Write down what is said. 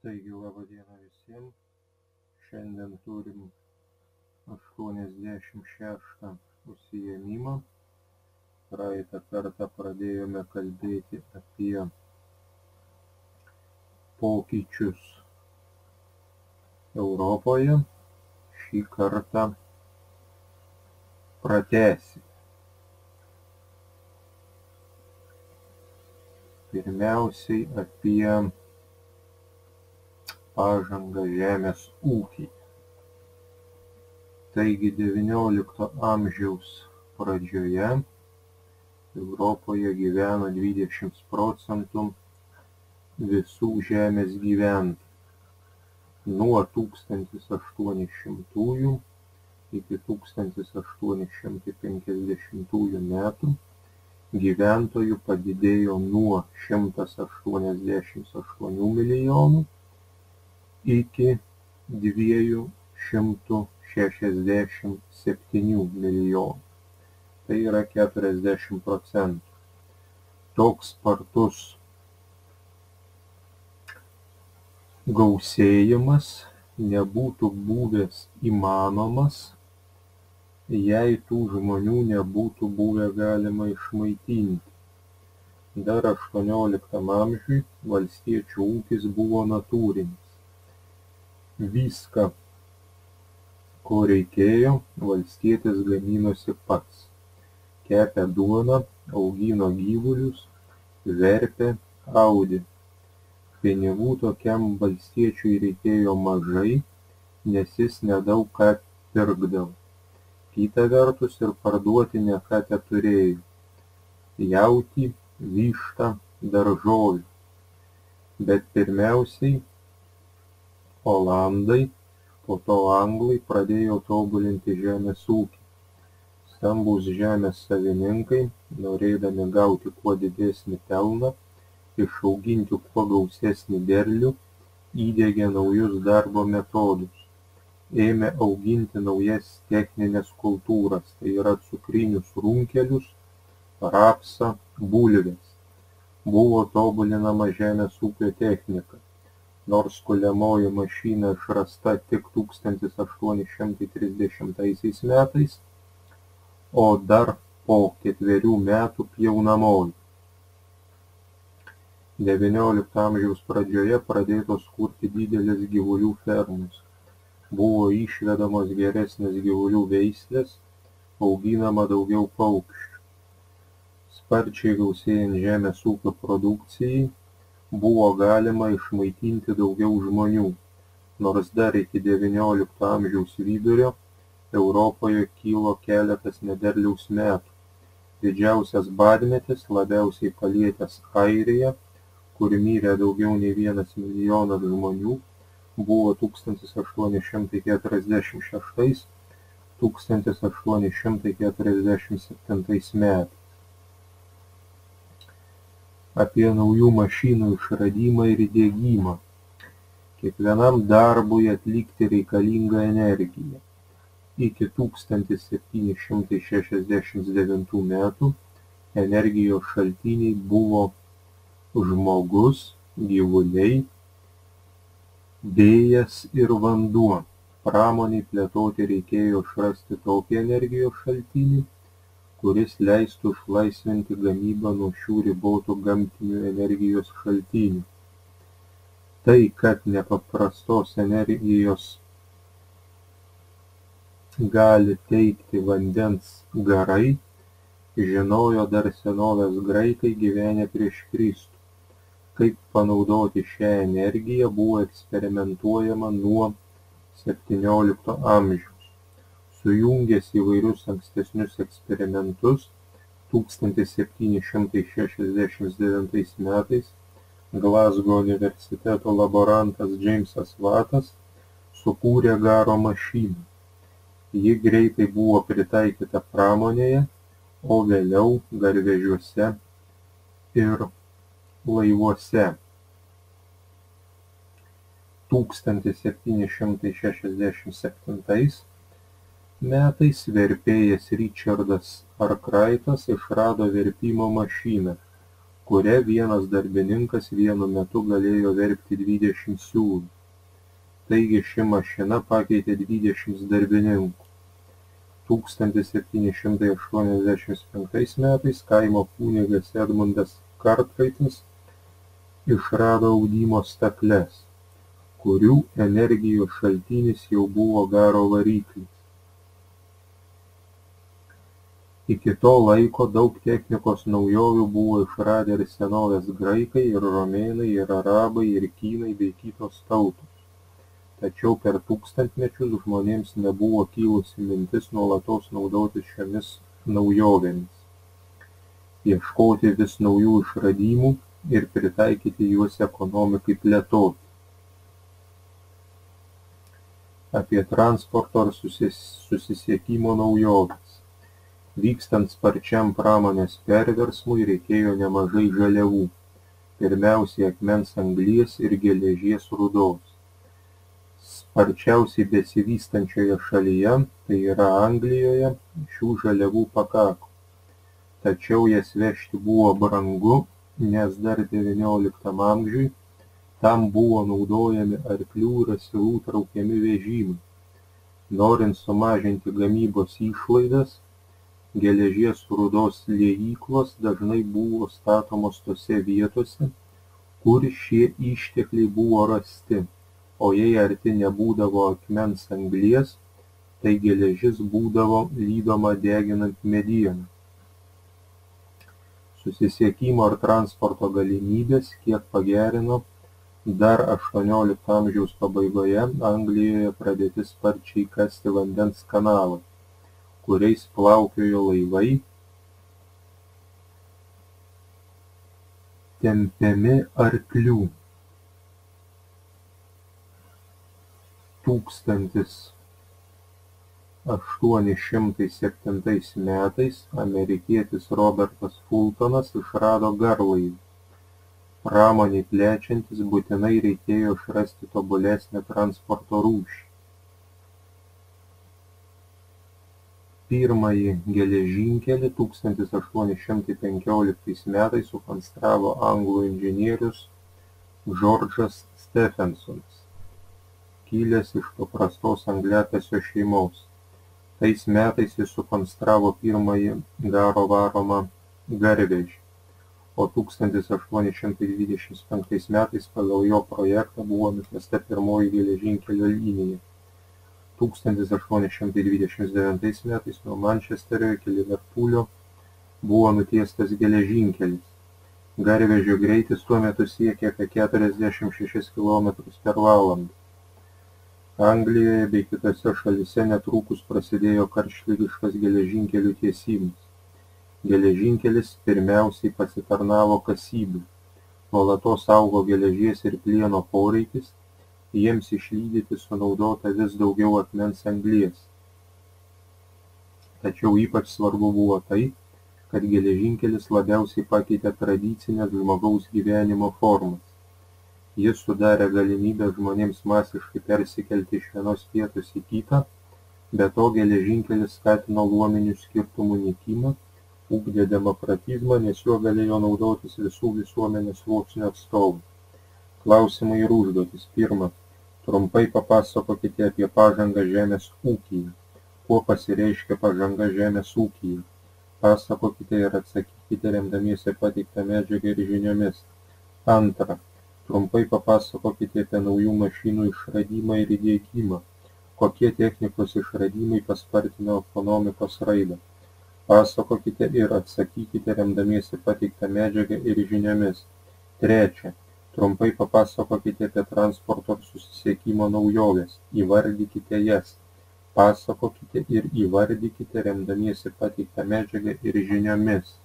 Taigi laba diena visiems. Šiandien turim 86 užsiėmimą. Praeitą kartą pradėjome kalbėti apie pokyčius Europoje. Šį kartą pratęsime. Pirmiausiai apie pažangą žemės ūkyje. Taigi XIX amžiaus pradžioje Europoje gyveno 20% visų žemės gyventojų. Nuo 1800 iki 1850 metų gyventojų padidėjo nuo 188 milijonų iki 267 milijonų. Tai yra 40%. Toks spartus gausėjimas nebūtų buvęs įmanomas, jei tų žmonių nebūtų buvę galima išmaitinti. Dar 18 amžiui valstiečių ūkis buvo natūrinis. Viską, ko reikėjo, valstietis gaminosi pats. Kepė duoną, augino gyvulius, verpė, audė. Pinigų tokiam valstiečiui reikėjo mažai, nes jis nedaug ką pirkdavo. Kita vertus ir parduoti ne ką teturėjo. Jautį, vištą, daržovių. Bet pirmiausiai olandai, po to anglai pradėjo tobulinti žemės ūkį. Stambūs žemės savininkai, norėdami gauti kuo didesnį pelną, išauginti kuo gausesnį derlių, įdiegė naujus darbo metodus. Ėmė auginti naujas technines kultūras, tai yra cukrinius runkelius, rapsą, bulves. Buvo tobulinama žemės ūkio technika. Nors kuliamoji mašina išrasta tik 1830 metais, o dar po 4 metų pjaunamoji. XIX amžiaus pradžioje pradėtos kurti didelės gyvulių fermos. Buvo išvedamos geresnės gyvulių veislės, auginama daugiau paukščių. Sparčiai gausėjant žemės ūkio produkcijai, buvo galima išmaitinti daugiau žmonių, nors dar iki XIX amžiaus vidurio Europoje kilo keletas nederliaus metų. Didžiausias badmetis, labiausiai palietęs Airiją, kur mirė daugiau nei 1 milijonas žmonių, buvo 1866–1847 metais. Apie naujų mašinų išradimą ir įdiegimą. Kiekvienam darbui atlikti reikalinga energija. Iki 1769 metų energijos šaltiniai buvo žmogus, gyvuliai, vėjas ir vanduo. Pramonei plėtoti reikėjo išrasti tokį energijos šaltinį, kuris leistų išlaisvinti gamybą nuo šių ribotų gamtinių energijos šaltinių. Tai, kad nepaprastos energijos gali teikti vandens garai, žinojo dar senovės graikai gyvenę prieš Kristų. Kaip panaudoti šią energiją buvo eksperimentuojama nuo XVII amžiaus. Sujungęs įvairius ankstesnius eksperimentus, 1769 metais Glazgo universiteto laborantas Džeimsas Vatas sukūrė garo mašiną. Ji greitai buvo pritaikyta pramonėje, o vėliau garvežiuose ir laivuose. 1767 metais verpėjas Richardas Arkraitas išrado verpimo mašiną, kuria vienas darbininkas vienu metu galėjo verpti 20 siūlų. Taigi ši mašina pakeitė 20 darbininkų. 1785 metais kaimo kunigas Edmundas Kartraitis išrado audimo stakles, kurių energijos šaltinis jau buvo garo variklis. Iki to laiko daug technikos naujovių buvo išradę ir senovės graikai, ir romėnai, ir arabai, ir kinai bei kitos tautos. Tačiau per tūkstantmečius žmonėms nebuvo kilusi mintis nuolatos naudotis šiomis naujovėmis, ieškoti vis naujų išradimų ir pritaikyti juos ekonomikai plėtoti. Apie transporto ir susisiekimo naujoves. Vykstant sparčiam pramonės perversmui reikėjo nemažai žaliavų, pirmiausiai akmens anglies ir geležies rūdos. Sparčiausiai besivystančioje šalyje, tai yra Anglijoje, šių žaliavų pakako. Tačiau jas vežti buvo brangu, nes dar XIX amžiui tam buvo naudojami arklių ir asilų traukiami vežimai. Norint sumažinti gamybos išlaidas, geležies rūdos liejyklos dažnai buvo statomos tose vietose, kur šie ištekliai buvo rasti, o jei arti nebūdavo akmens anglies, tai geležis būdavo lydoma deginant medieną. Susisiekimo ir transporto galimybės kiek pagerino dar XVIII amžiaus pabaigoje Anglijoje pradėti sparčiai kasti vandens kanalai, kuriais plaukiojo laivai, tempiami arklių. 1807 metais amerikietis Robertas Fultonas išrado garlaivį. Pramoniai plečiantis būtinai reikėjo išrasti tobulesnę transporto rūšį. Pirmąjį geležinkelį 1815 metais sukonstravo anglų inžinierius Džordžas Stephensonas, kilęs iš paprastos angliakasio šeimos. Tais metais jis sukonstravo pirmąjį garo varomą garvežį, o 1825 metais pagal jo projektą buvo nutiesta pirmoji geležinkelio linija. 1829 metais nuo Mančesterio iki Liverpulio buvo nutiestas geležinkelis. Garvežio greitis tuo metu siekė apie 46 km/h. Anglijoje bei kitose šalyse netrukus prasidėjo karštligiškas geležinkelių tiesimas. Geležinkelis pirmiausiai pasitarnavo kasybai. Nuolatos augo geležies ir plieno poreikis, jiems išlydyti sunaudota vis daugiau akmens anglies. Tačiau ypač svarbu buvo tai, kad geležinkelis labiausiai pakeitė tradicinės žmogaus gyvenimo formas. Jis sudarė galimybę žmonėms masiškai persikelti iš vienos vietos į kitą, be to geležinkelis skatino luominių skirtumų nykimą, ugdė demokratizmą, nes juo galėjo naudotis visų visuomenės sluoksnių atstovai. Klausimai ir užduotys. Pirma, trumpai papasakokite apie pažangą žemės ūkyje. Kuo pasireiškia pažanga žemės ūkyje? Pasakokite ir atsakykite remdamiesi pateiktą medžiagą ir žiniomis. Antra, trumpai papasakokite apie naujų mašinų išradimą ir įdiegimą. Kokie technikos išradimai paspartino ekonomikos raidą? Pasakokite ir atsakykite remdamiesi pateiktą medžiagą ir žiniomis. Trečia, trumpai papasakokite apie transporto ir susisiekimo naujoves. Įvardykite jas. Pasakokite ir įvardykite remdamiesi pateiktą medžiagą ir žiniomis.